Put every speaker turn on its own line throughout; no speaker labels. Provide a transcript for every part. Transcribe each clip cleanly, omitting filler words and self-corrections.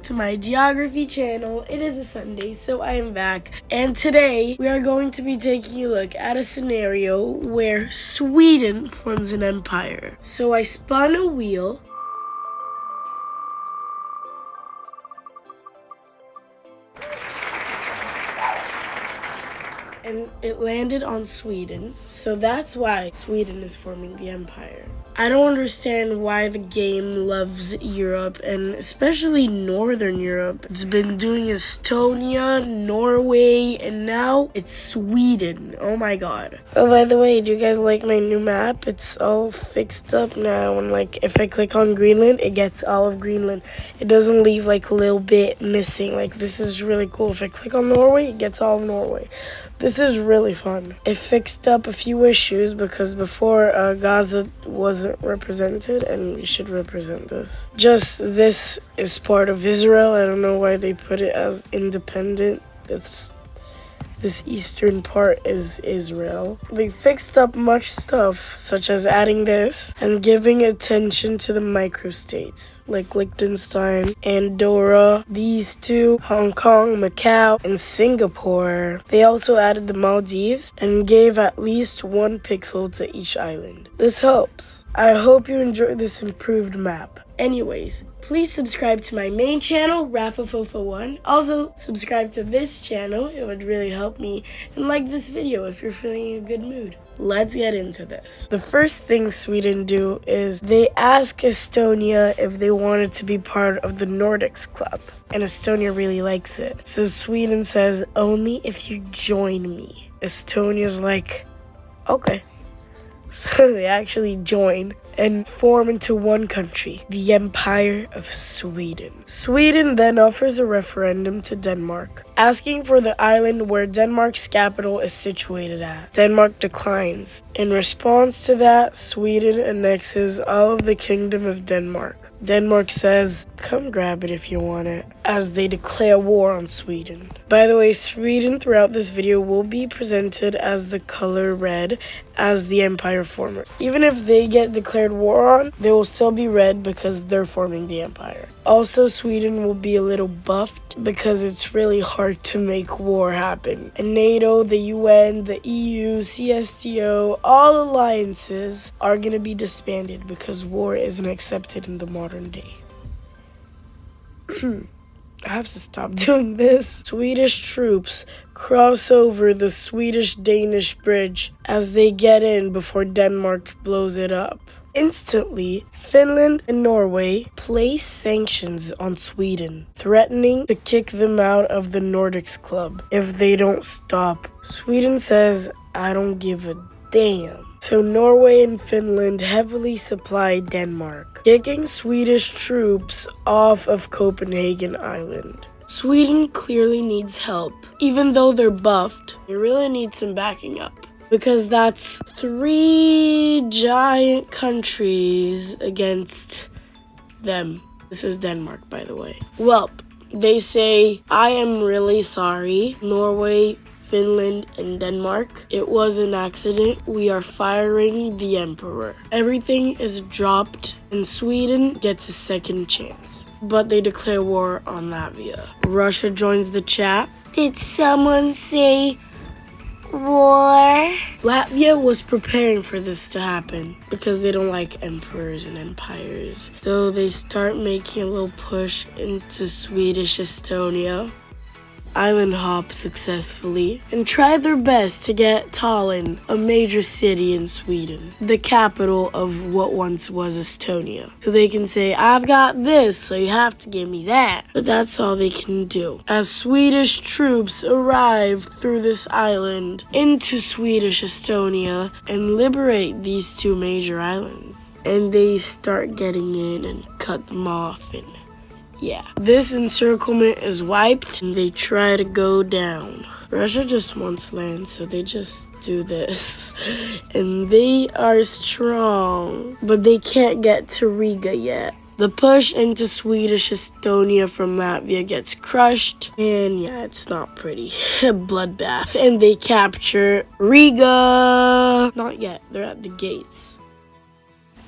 back to my geography channel. It is a Sunday, so I am back. And today, we are going to be taking a look at a scenario where Sweden forms an empire. So I spun a wheel. And it landed on Sweden, so that's why Sweden is forming the empire. I don't understand why the game loves Europe, and especially Northern Europe. It's been doing Estonia, Norway, and now it's Sweden. Oh my god. Oh, by the way, do you guys like my new map? It's all fixed up now, and if I click on Greenland, it gets all of Greenland. It doesn't leave a little bit missing. This is really cool. If I click on Norway, it gets all of Norway. This is really fun. It fixed up a few issues because before Gaza wasn't represented, and we should represent this. Just this is part of Israel. I don't know why they put it as independent. This eastern part is Israel. They fixed up much stuff, such as adding this and giving attention to the microstates, like Liechtenstein, Andorra, these two, Hong Kong, Macau, and Singapore. They also added the Maldives and gave at least 1 pixel to each island. This helps. I hope you enjoy this improved map. Anyways, please subscribe to my main channel, Rafafofa1. Also, subscribe to this channel. It would really help me. And like this video if you're feeling in a good mood. Let's get into this. The first thing Sweden do is they ask Estonia if they wanted to be part of the Nordics club. And Estonia really likes it. So Sweden says, only if you join me. Estonia's like, okay. So they actually join and form into one country, the Empire of Sweden. Sweden then offers a referendum to Denmark, asking for the island where Denmark's capital is situated at. Denmark declines. In response to that, Sweden annexes all of the Kingdom of Denmark. Denmark says, come grab it if you want it, as they declare war on Sweden. By the way, Sweden throughout this video will be presented as the color red as the empire former. Even if they get declared war on, they will still be red because they're forming the empire. Also, Sweden will be a little buffed because it's really hard to make war happen. And NATO, the UN, the EU, CSTO, all alliances are going to be disbanded because war isn't accepted in the modern day. I have to stop doing this. Swedish troops cross over the Swedish-Danish bridge as they get in before Denmark blows it up. Instantly, Finland and Norway place sanctions on Sweden, threatening to kick them out of the Nordics club if they don't stop. Sweden says, I don't give a damn. So Norway and Finland heavily supply Denmark, kicking Swedish troops off of Copenhagen Island. Sweden clearly needs help. Even though they're buffed, they really need some backing up. Because that's 3 giant countries against them. This is Denmark, by the way. Well, they say, I am really sorry, Norway, Finland, and Denmark. It was an accident. We are firing the emperor. Everything is dropped and Sweden gets a second chance. But they declare war on Latvia. Russia joins the chat. Did someone say war? Latvia was preparing for this to happen because they don't like emperors and empires. So they start making a little push into Swedish Estonia. Island hop successfully and try their best to get Tallinn, a major city in Sweden, the capital of what once was Estonia. So they can say, I've got this, so you have to give me that. But that's all they can do. As Swedish troops arrive through this island into Swedish Estonia and liberate these 2 major islands. And they start getting in and cut them off and yeah, this encirclement is wiped and they try to go down. Russia just wants land, so they just do this. And they are strong, but they can't get to Riga yet. The push into Swedish Estonia from Latvia gets crushed, and yeah, it's not pretty. A bloodbath. And they capture Riga. Not yet, they're at the gates.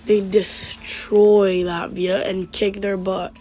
They destroy Latvia and kick their butt.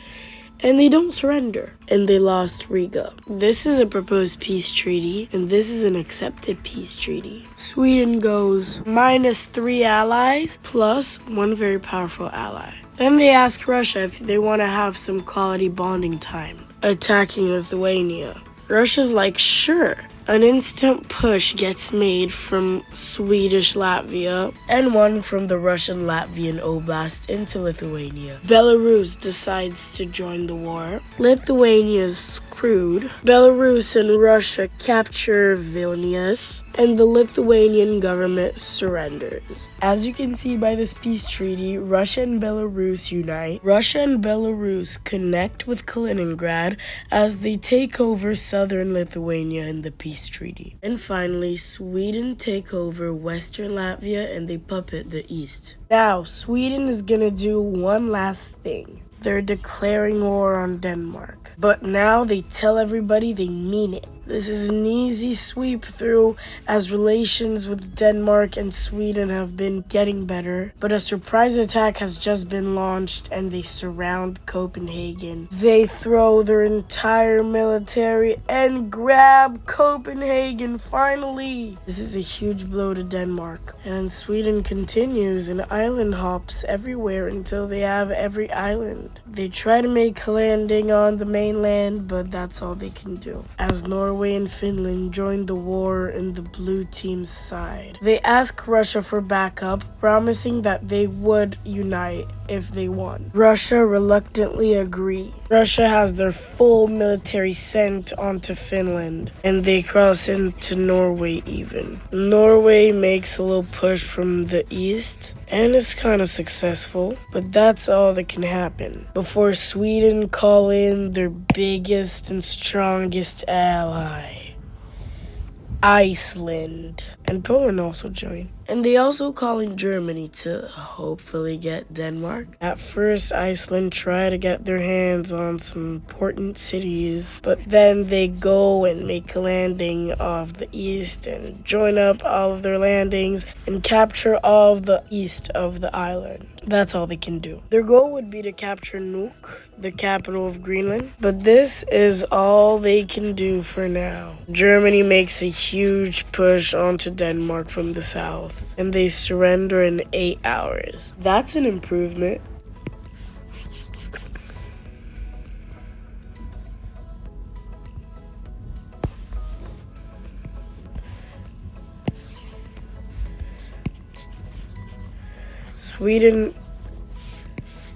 and they don't surrender. And they lost Riga. This is a proposed peace treaty, and this is an accepted peace treaty. Sweden goes -3 allies plus 1 very powerful ally. Then they ask Russia if they want to have some quality bonding time, attacking Lithuania. Russia's like, sure. An instant push gets made from Swedish Latvia and one from the Russian Latvian Oblast into Lithuania. Belarus decides to join the war. Lithuania's screwed. Belarus and Russia capture Vilnius, and the Lithuanian government surrenders. As you can see by this peace treaty, Russia and Belarus unite. Russia and Belarus connect with Kaliningrad as they take over southern Lithuania in the peace treaty. And finally, Sweden take over western Latvia and they puppet the east. Now, Sweden is gonna do one last thing. They're declaring war on Denmark. But now they tell everybody they mean it. This is an easy sweep through as relations with Denmark and Sweden have been getting better. But a surprise attack has just been launched and they surround Copenhagen. They throw their entire military and grab Copenhagen finally. This is a huge blow to Denmark. And Sweden continues and island hops everywhere until they have every island. They try to make a landing on the mainland, but that's all they can do. As Norway and Finland join the war in the blue team's side. They ask Russia for backup, promising that they would unite if they won. Russia reluctantly agree. Russia has their full military sent onto Finland, and they cross into Norway even. Norway makes a little push from the east, and it's kind of successful, but that's all that can happen before Sweden call in their biggest and strongest ally, Iceland. And Poland also join. And they also call in Germany to hopefully get Denmark. At first, Iceland try to get their hands on some important cities, but then they go and make a landing off the east and join up all of their landings and capture all of the east of the island. That's all they can do. Their goal would be to capture Nuuk, the capital of Greenland, but this is all they can do for now. Germany makes a huge push onto Denmark from the south, and they surrender in 8 hours. That's an improvement.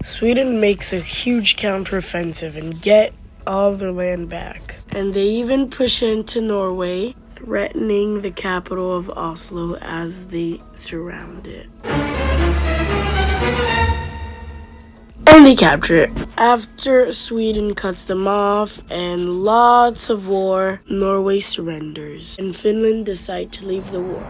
Sweden makes a huge counteroffensive and get all of their land back. And they even push into Norway, threatening the capital of Oslo as they surround it. And they capture it. After Sweden cuts them off and lots of war, Norway surrenders. And Finland decide to leave the war.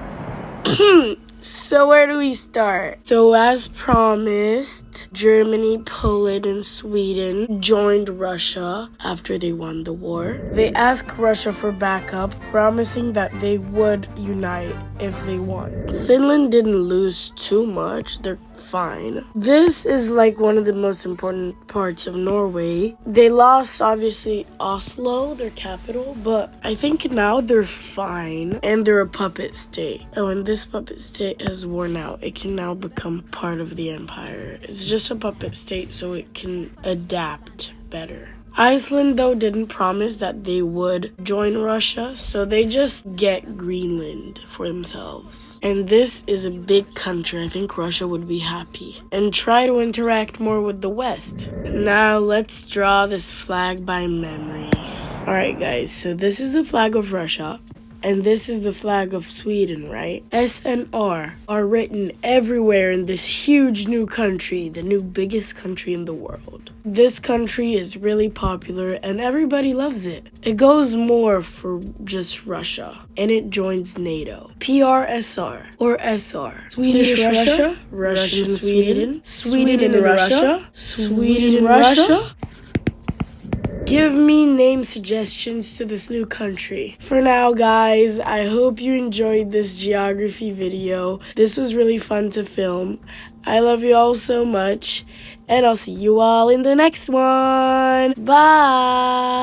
So where do we start? So as promised, Germany, Poland, and Sweden joined Russia after they won the war. They asked Russia for backup, promising that they would unite if they won. Finland didn't lose too much. They're fine. This is like one of the most important parts of Norway. They lost, obviously, Oslo, their capital, but I think now they're fine, and they're a puppet state. Oh, and this puppet state has worn out. It can now become part of the empire. It's just a puppet state, so it can adapt better. Iceland, though, didn't promise that they would join Russia, so they just get Greenland for themselves. And this is a big country. I think Russia would be happy and try to interact more with the West. Now let's draw this flag by memory. Alright guys, so this is the flag of Russia. And this is the flag of Sweden, right? S and R are written everywhere in this huge new country, the new biggest country in the world. This country is really popular and everybody loves it. It goes more for just Russia, and it joins NATO. PRSR or SR. Swedish Russia, Russian Sweden, Sweden and Russia, Sweden Russia. Give me name suggestions to this new country. For now, guys, I hope you enjoyed this geography video. This was really fun to film. I love you all so much, and I'll see you all in the next one. Bye!